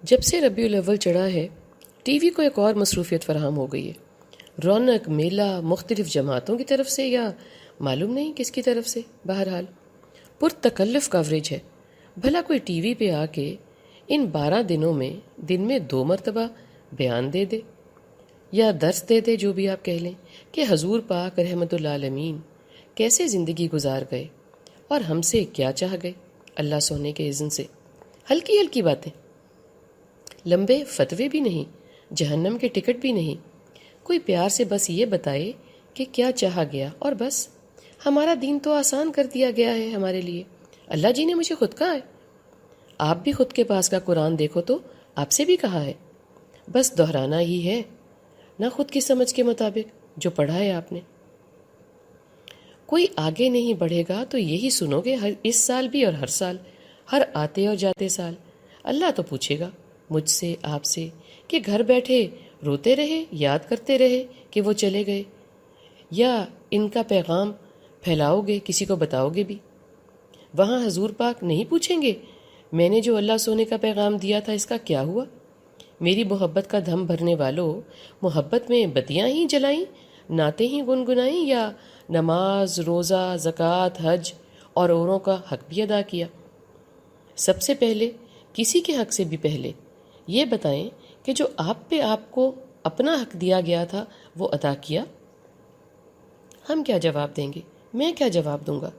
جب سے ربیع الاول چڑھا ہے ٹی وی کو ایک اور مصروفیت فراہم ہو گئی ہے۔ رونق میلہ مختلف جماعتوں کی طرف سے یا معلوم نہیں کس کی طرف سے، بہرحال پرتکلف کوریج ہے۔ بھلا کوئی ٹی وی پہ آ کے ان 12 دنوں میں دن میں 2 مرتبہ بیان دے دے یا درس دے دے، جو بھی آپ کہہ لیں، کہ حضور پاک رحمت اللہ عالمین کیسے زندگی گزار گئے اور ہم سے کیا چاہ گئے اللہ سونے کے اذن سے۔ ہلکی ہلکی باتیں، لمبے فتوے بھی نہیں، جہنم کے ٹکٹ بھی نہیں، کوئی پیار سے بس یہ بتائے کہ کیا چاہا گیا اور بس۔ ہمارا دین تو آسان کر دیا گیا ہے ہمارے لیے، اللہ جی نے مجھے خود کہا ہے، آپ بھی خود کے پاس کا قرآن دیکھو تو آپ سے بھی کہا ہے، بس دہرانا ہی ہے، نہ خود کی سمجھ کے مطابق جو پڑھا ہے آپ نے۔ کوئی آگے نہیں بڑھے گا تو یہی سنو گے اس سال بھی اور ہر سال، ہر آتے اور جاتے سال۔ اللہ تو پوچھے گا مجھ سے، آپ سے، کہ گھر بیٹھے روتے رہے، یاد کرتے رہے کہ وہ چلے گئے، یا ان کا پیغام پھیلاؤ گے، کسی کو بتاؤ گے بھی۔ وہاں حضور پاک نہیں پوچھیں گے میں نے جو اللہ سونے کا پیغام دیا تھا اس کا کیا ہوا؟ میری محبت کا دھم بھرنے والوں، محبت میں بتیاں ہی جلائیں، نعتیں ہی گنگنائیں، یا نماز، روزہ، زکوٰۃ، حج اور اوروں کا حق بھی ادا کیا؟ سب سے پہلے، کسی کے حق سے بھی پہلے، یہ بتائیں کہ جو آپ پہ آپ کو اپنا حق دیا گیا تھا وہ ادا کیا؟ ہم کیا جواب دیں گے؟ میں کیا جواب دوں گا؟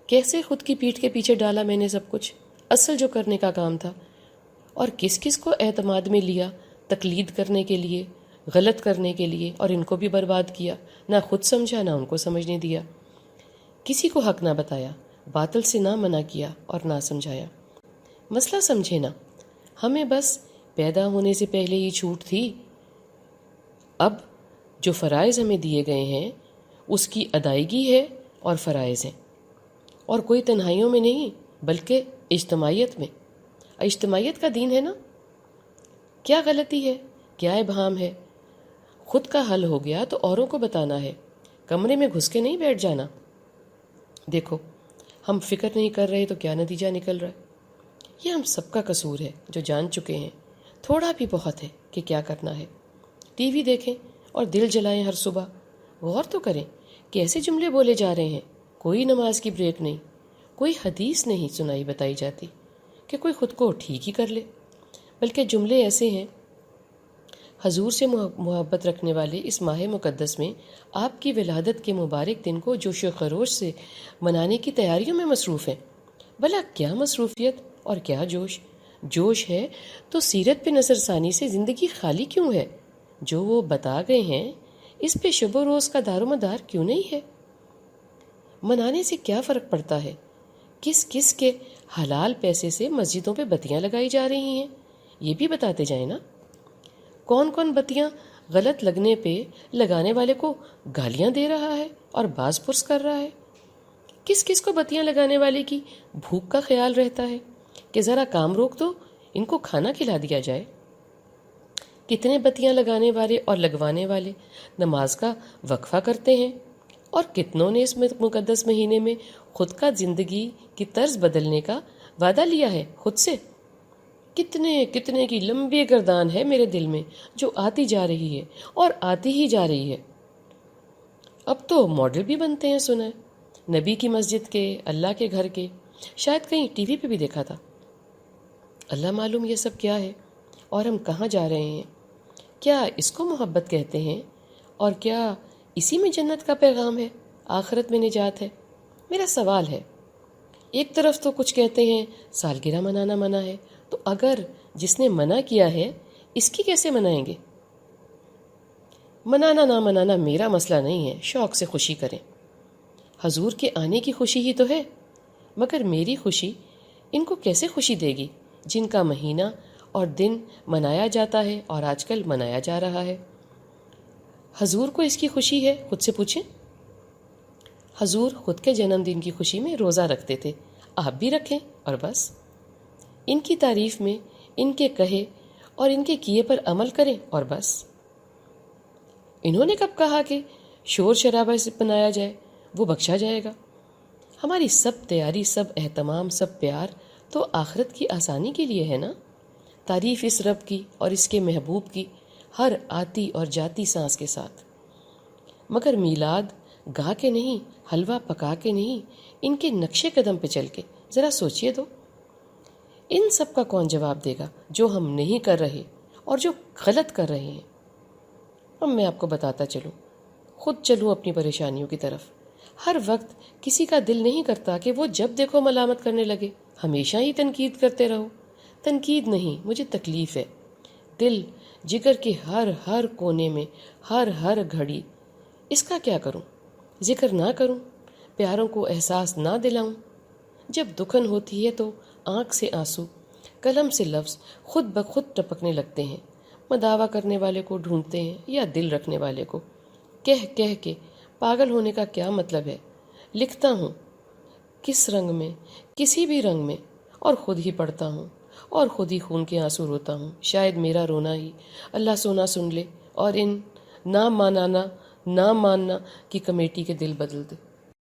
کیسے خود کی پیٹھ کے پیچھے ڈالا میں نے سب کچھ، اصل جو کرنے کا کام تھا، اور کس کس کو اعتماد میں لیا تقلید کرنے کے لیے، غلط کرنے کے لیے، اور ان کو بھی برباد کیا، نہ خود سمجھا نہ ان کو سمجھنے دیا، کسی کو حق نہ بتایا، باطل سے نہ منع کیا اور نہ سمجھایا۔ مسئلہ سمجھے نا، ہمیں بس پیدا ہونے سے پہلے ہی چھوٹ تھی، اب جو فرائض ہمیں دیے گئے ہیں اس کی ادائیگی ہے اور فرائض ہیں، اور کوئی تنہائیوں میں نہیں بلکہ اجتماعیت میں۔ اجتماعیت کا دین ہے نا۔ کیا غلطی ہے، کیا ابہام ہے؟ خود کا حل ہو گیا تو اوروں کو بتانا ہے، کمرے میں گھس کے نہیں بیٹھ جانا۔ دیکھو، ہم فکر نہیں کر رہے تو کیا نتیجہ نکل رہا ہے؟ یہ ہم سب کا قصور ہے جو جان چکے ہیں، تھوڑا بھی بہت ہے کہ کیا کرنا ہے۔ ٹی وی دیکھیں اور دل جلائیں ہر صبح، غور تو کریں کہ ایسے جملے بولے جا رہے ہیں، کوئی نماز کی بریک نہیں، کوئی حدیث نہیں سنائی بتائی جاتی کہ کوئی خود کو ٹھیک ہی کر لے، بلکہ جملے ایسے ہیں، حضور سے محبت رکھنے والے اس ماہ مقدس میں آپ کی ولادت کے مبارک دن کو جوش و خروش سے منانے کی تیاریوں میں مصروف ہیں۔ بھلا کیا مصروفیت اور کیا جوش؟ جوش ہے تو سیرت پہ نظر ثانی سے زندگی خالی کیوں ہے؟ جو وہ بتا گئے ہیں اس پہ شب و روز کا دار و مدار کیوں نہیں ہے؟ منانے سے کیا فرق پڑتا ہے؟ کس کس کے حلال پیسے سے مسجدوں پہ بتیاں لگائی جا رہی ہیں، یہ بھی بتاتے جائیں نا۔ کون کون بتیاں غلط لگنے پہ لگانے والے کو گالیاں دے رہا ہے اور باز پرس کر رہا ہے؟ کس کس کو بتیاں لگانے والے کی بھوک کا خیال رہتا ہے کہ ذرا کام روک دو، ان کو کھانا کھلا دیا جائے؟ کتنے بتیاں لگانے والے اور لگوانے والے نماز کا وقفہ کرتے ہیں، اور کتنوں نے اس مقدس مہینے میں خود کا زندگی کی طرز بدلنے کا وعدہ لیا ہے خود سے۔ کتنے کتنے کی لمبی گردان ہے میرے دل میں جو آتی جا رہی ہے اور آتی ہی جا رہی ہے۔ اب تو ماڈل بھی بنتے ہیں، سنا ہے، نبی کی مسجد کے، اللہ کے گھر کے، شاید کہیں ٹی وی پہ بھی دیکھا تھا۔ اللہ معلوم یہ سب کیا ہے اور ہم کہاں جا رہے ہیں؟ کیا اس کو محبت کہتے ہیں؟ اور کیا اسی میں جنت کا پیغام ہے، آخرت میں نجات ہے؟ میرا سوال ہے، ایک طرف تو کچھ کہتے ہیں سالگرہ منانا منع ہے، تو اگر جس نے منع کیا ہے اس کی کیسے منائیں گے؟ منانا نہ منانا میرا مسئلہ نہیں ہے، شوق سے خوشی کریں، حضور کے آنے کی خوشی ہی تو ہے، مگر میری خوشی ان کو کیسے خوشی دے گی جن کا مہینہ اور دن منایا جاتا ہے اور آج کل منایا جا رہا ہے؟ حضور کو اس کی خوشی ہے، خود سے پوچھیں۔ حضور خود کے جنم دن کی خوشی میں روزہ رکھتے تھے، آپ بھی رکھیں اور بس۔ ان کی تعریف میں ان کے کہے اور ان کے کیے پر عمل کریں اور بس۔ انہوں نے کب کہا کہ شور شرابہ سے بنایا جائے وہ بخشا جائے گا؟ ہماری سب تیاری، سب اہتمام، سب پیار تو آخرت کی آسانی کے لیے ہے نا۔ تعریف اس رب کی اور اس کے محبوب کی ہر آتی اور جاتی سانس کے ساتھ۔ مگر میلاد گا کے نہیں، حلوہ پکا کے نہیں، ان کے نقش قدم پہ چل کے ذرا سوچئے تو۔ ان سب کا کون جواب دے گا جو ہم نہیں کر رہے اور جو غلط کر رہے ہیں؟ اب میں آپ کو بتاتا چلوں، خود چلوں اپنی پریشانیوں کی طرف۔ ہر وقت کسی کا دل نہیں کرتا کہ وہ جب دیکھو ملامت کرنے لگے، ہمیشہ ہی تنقید کرتے رہو۔ تنقید نہیں، مجھے تکلیف ہے۔ دل جگر کے ہر کونے میں، ہر گھڑی، اس کا کیا کروں؟ ذکر نہ کروں، پیاروں کو احساس نہ دلاؤں؟ جب دکھن ہوتی ہے تو آنکھ سے آنسو، قلم سے لفظ خود بخود ٹپکنے لگتے ہیں۔ مداوا کرنے والے کو ڈھونڈتے ہیں یا دل رکھنے والے کو؟ کہہ کے پاگل ہونے کا کیا مطلب ہے؟ لکھتا ہوں کس رنگ میں، کسی بھی رنگ میں، اور خود ہی پڑھتا ہوں اور خود ہی خون کے آنسو روتا ہوں۔ شاید میرا رونا ہی اللہ سونا سن لے اور ان نہ ماننا کی کمیٹی کے دل بدل دے۔